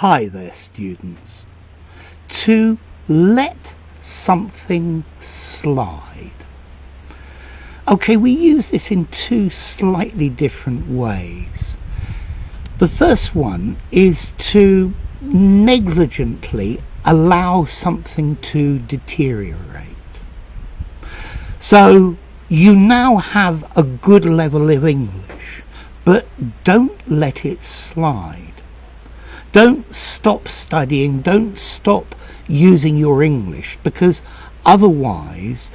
Hi there, students. To let something slide. Okay, we use this in two slightly different ways. The first one is to negligently allow something to deteriorate. So you now have a good level of English, but don't let it slide. Don't stop studying, don't stop using your English, because otherwise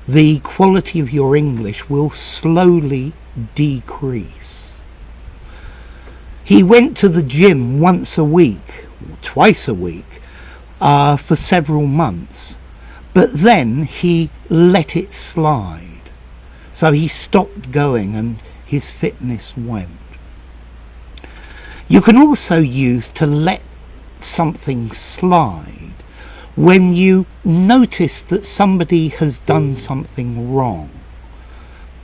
the quality of your English will slowly decrease. He went to the gym once a week, twice a week, for several months, but then he let it slide. So he stopped going and his fitness went. You can also use to let something slide when you notice that somebody has done something wrong,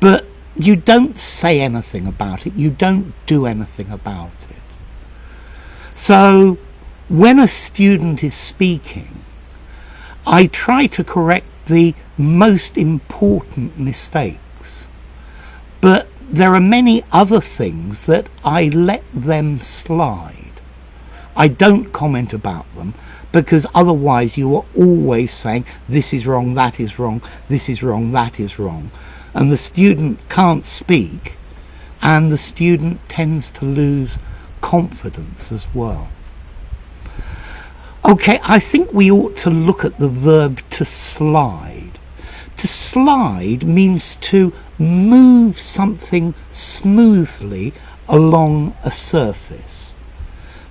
but you don't say anything about it, you don't do anything about it. So when a student is speaking, I try to correct the most important mistakes, but there are many other things that I let them slide. I don't comment about them, because otherwise you are always saying this is wrong, that is wrong, this is wrong, that is wrong, and the student can't speak, and the student tends to lose confidence as well. Okay, I think we ought to look at the verb to slide. To slide means to move something smoothly along a surface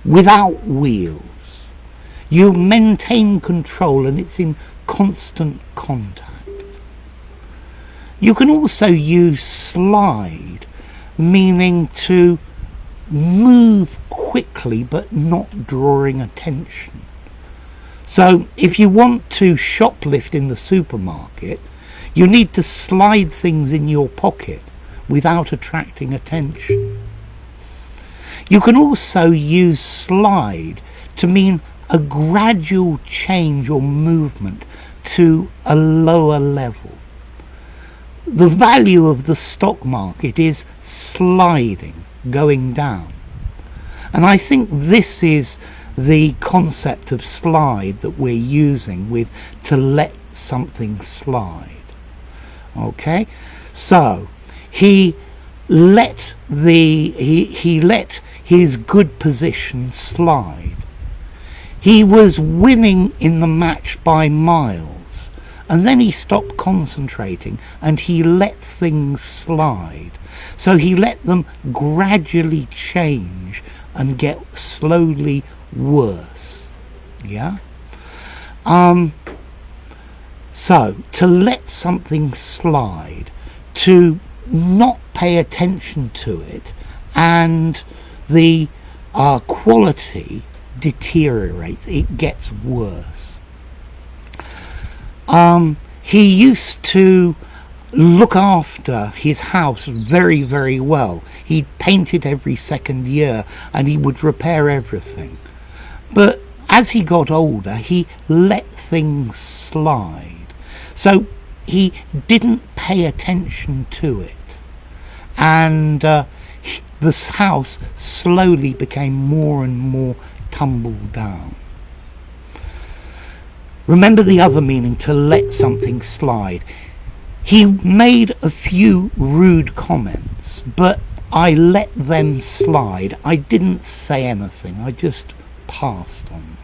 without wheels. You maintain control and it's in constant contact. You can also use slide, meaning to move quickly but not drawing attention. So if you want to shoplift in the supermarket, you need to slide things in your pocket without attracting attention. You can also use slide to mean a gradual change or movement to a lower level. The value of the stock market is sliding, going down. And I think this is the concept of slide that we're using with to let something slide. Okay, so he let his good position slide. He was winning in the match by miles, and then he stopped concentrating and he let things slide. So he let them gradually change and get slowly worse. Yeah. So to let something slide, to not pay attention to it, and the quality deteriorates, it gets worse. He used to look after his house very, very well. He painted every second year and he would repair everything. But as he got older, he let things slide. So he didn't pay attention to it. And this house slowly became more and more tumbled down. Remember the other meaning, to let something slide. He made a few rude comments, but I let them slide. I didn't say anything, I just passed on.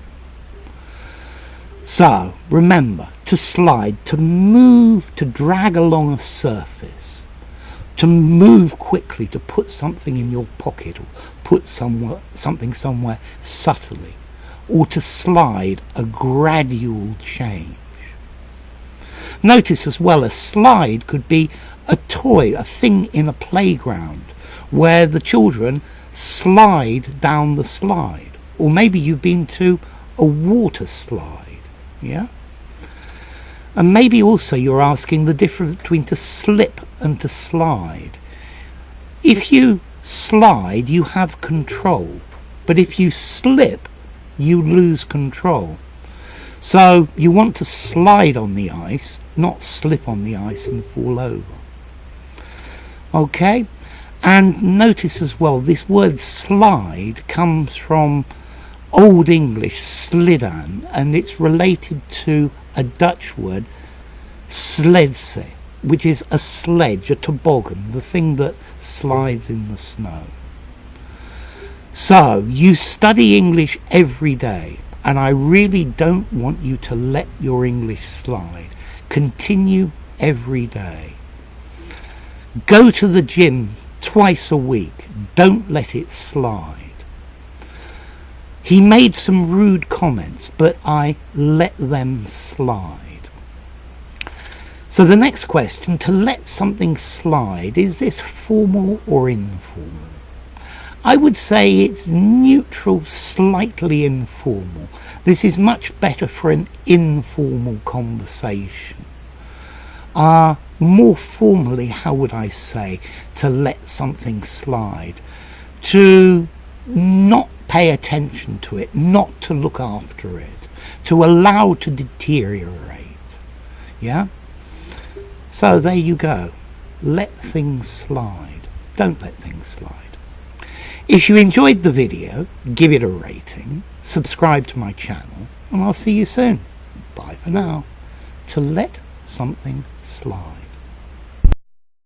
So, remember, to slide, to move, to drag along a surface, to move quickly, to put something in your pocket or put something somewhere subtly, or to slide, a gradual change. Notice as well, a slide could be a toy, a thing in a playground where the children slide down the slide. Or maybe you've been to a water slide. Yeah? And maybe also you're asking the difference between to slip and to slide. If you slide, you have control. But if you slip, you lose control. So you want to slide on the ice, not slip on the ice and fall over. Okay? And notice as well, this word slide comes from Old English slidan, and it's related to a Dutch word sledse, which is a sledge, a toboggan, the thing that slides in the snow. So you study English every day, and I really don't want you to let your English slide. Continue every day. Go to the gym twice a week. Don't let it slide. He made some rude comments, but I let them slide. So the next question, to let something slide, is this formal or informal? I would say it's neutral, slightly informal. This is much better for an informal conversation. More formally, how would I say to let something slide? To not pay attention to it, not to look after it, to allow to deteriorate. Yeah? So there you go. Let things slide. Don't let things slide. If you enjoyed the video, give it a rating, subscribe to my channel, and I'll see you soon. Bye for now. To let something slide.